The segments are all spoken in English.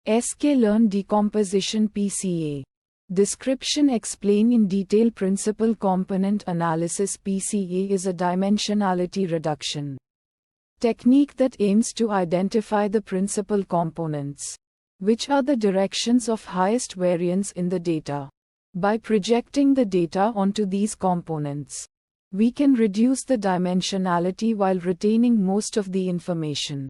sklearn decomposition PCA. Description explain in detail principal component analysis PCA is a dimensionality reduction technique that aims to identify the principal components, which are the directions of highest variance in the data. By projecting the data onto these components, we can reduce the dimensionality while retaining most of the information.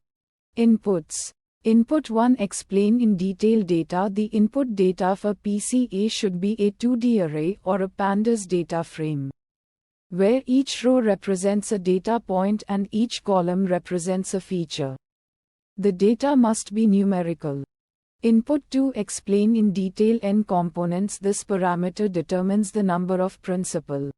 Inputs. Input 1 explain in detail data. The input data for PCA should be a 2D array or a pandas data frame, where each row represents a data point and each column represents a feature. The data must be numerical. Input 2 explain in detail n components. This parameter determines the number of principal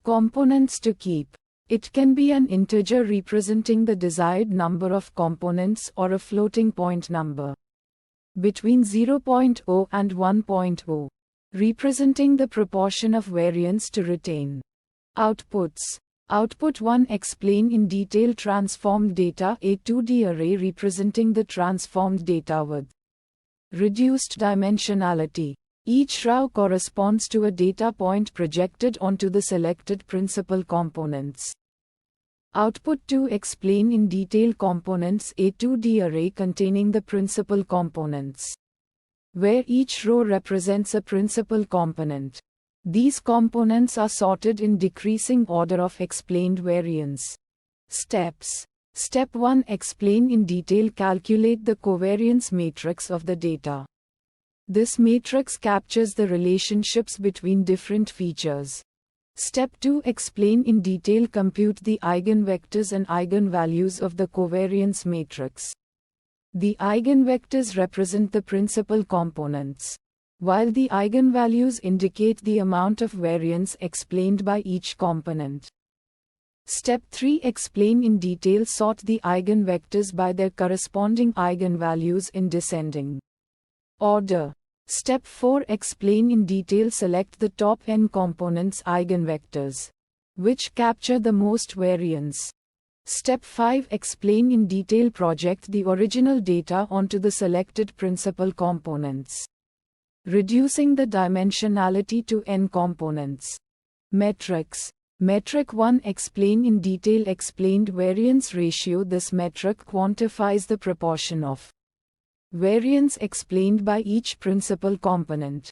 components to keep. It can be an integer representing the desired number of components or a floating point number between 0.0 and 1.0, representing the proportion of variance to retain. Outputs. Output 1 explain in detail transformed data. A 2D array representing the transformed data with reduced dimensionality. Each row corresponds to a data point projected onto the selected principal components. Output 2 explain in detail components. A 2D array containing the principal components, where each row represents a principal component. These components are sorted in decreasing order of explained variance. Steps. Step 1 explain in detail calculate the covariance matrix of the data. This matrix captures the relationships between different features. Step 2 explain in detail compute the eigenvectors and eigenvalues of the covariance matrix. The eigenvectors represent the principal components, while the eigenvalues indicate the amount of variance explained by each component. Step 3 explain in detail sort the eigenvectors by their corresponding eigenvalues in descending order. Step 4 explain in detail select the top n components eigenvectors, which capture the most variance. Step 5 explain in detail project the original data onto the selected principal components, reducing the dimensionality to n components. Metrics. Metric 1 explain in detail explained variance ratio. This metric quantifies the proportion of variance explained by each principal component.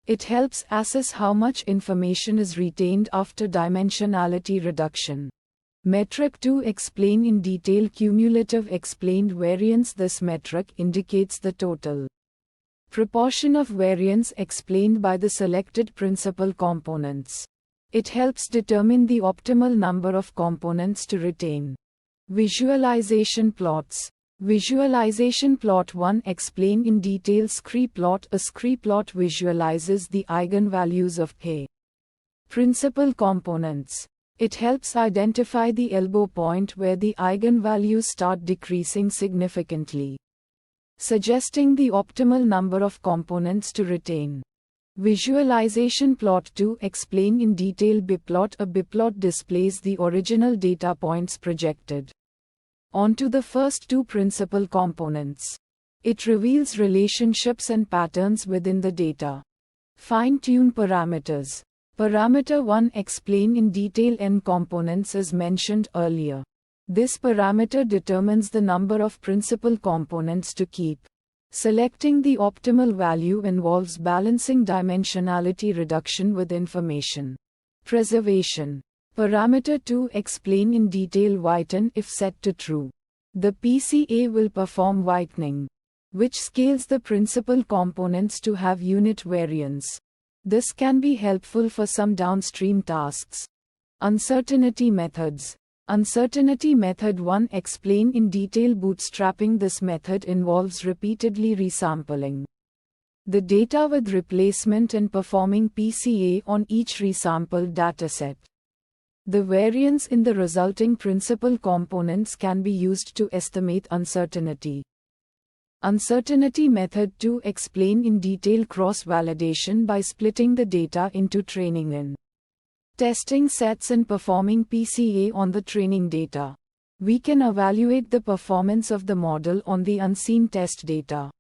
It helps assess how much information is retained after dimensionality reduction. Metric 2 explain in detail cumulative explained variance. This metric indicates the total proportion of variance explained by the selected principal components. It helps determine the optimal number of components to retain. Visualization plots. Visualization plot 1 explain in detail scree plot. A scree plot visualizes the eigenvalues of k principal components. It helps identify the elbow point where the eigenvalues start decreasing significantly, suggesting the optimal number of components to retain. Visualization plot 2 explain in detail biplot. A biplot displays the original data points projected onto the first two principal components. It reveals relationships and patterns within the data. Fine-tune parameters. Parameter 1 explain in detail n components as mentioned earlier. This parameter determines the number of principal components to keep. Selecting the optimal value involves balancing dimensionality reduction with information preservation. Parameter 2 explain in detail whiten. If set to true, the PCA will perform whitening, which scales the principal components to have unit variance. This can be helpful for some downstream tasks. Uncertainty methods. Uncertainty method 1 explain in detail bootstrapping. This method involves repeatedly resampling the data with replacement and performing PCA on each resampled dataset. The variance in the resulting principal components can be used to estimate uncertainty. Uncertainty method 2 explain in detail cross-validation by splitting the data into training and testing sets and performing PCA on the training data. We can evaluate the performance of the model on the unseen test data.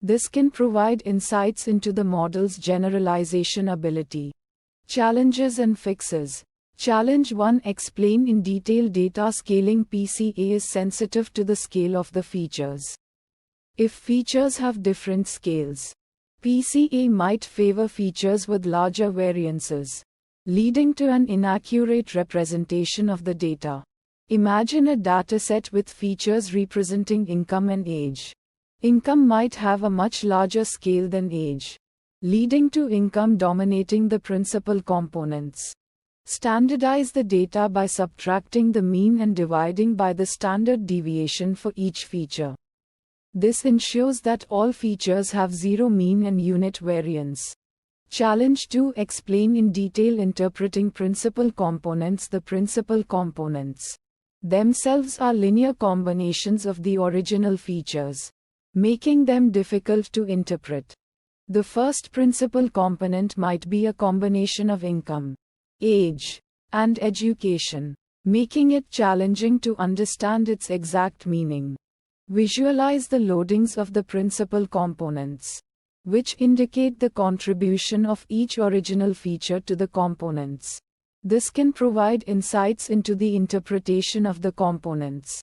This can provide insights into the model's generalization ability. Challenges and fixes. Challenge 1. Explain in detail data scaling. PCA is sensitive to the scale of the features. If features have different scales, PCA might favor features with larger variances, leading to an inaccurate representation of the data. Imagine a dataset with features representing income and age. Income might have a much larger scale than age, leading to income dominating the principal components. Standardize the data by subtracting the mean and dividing by the standard deviation for each feature. This ensures that all features have zero mean and unit variance. Challenge 2. Explain in detail interpreting principal components. The principal components themselves are linear combinations of the original features, making them difficult to interpret. The first principal component might be a combination of income, age, and education, making it challenging to understand its exact meaning. Visualize the loadings of the principal components, which indicate the contribution of each original feature to the components. This can provide insights into the interpretation of the components.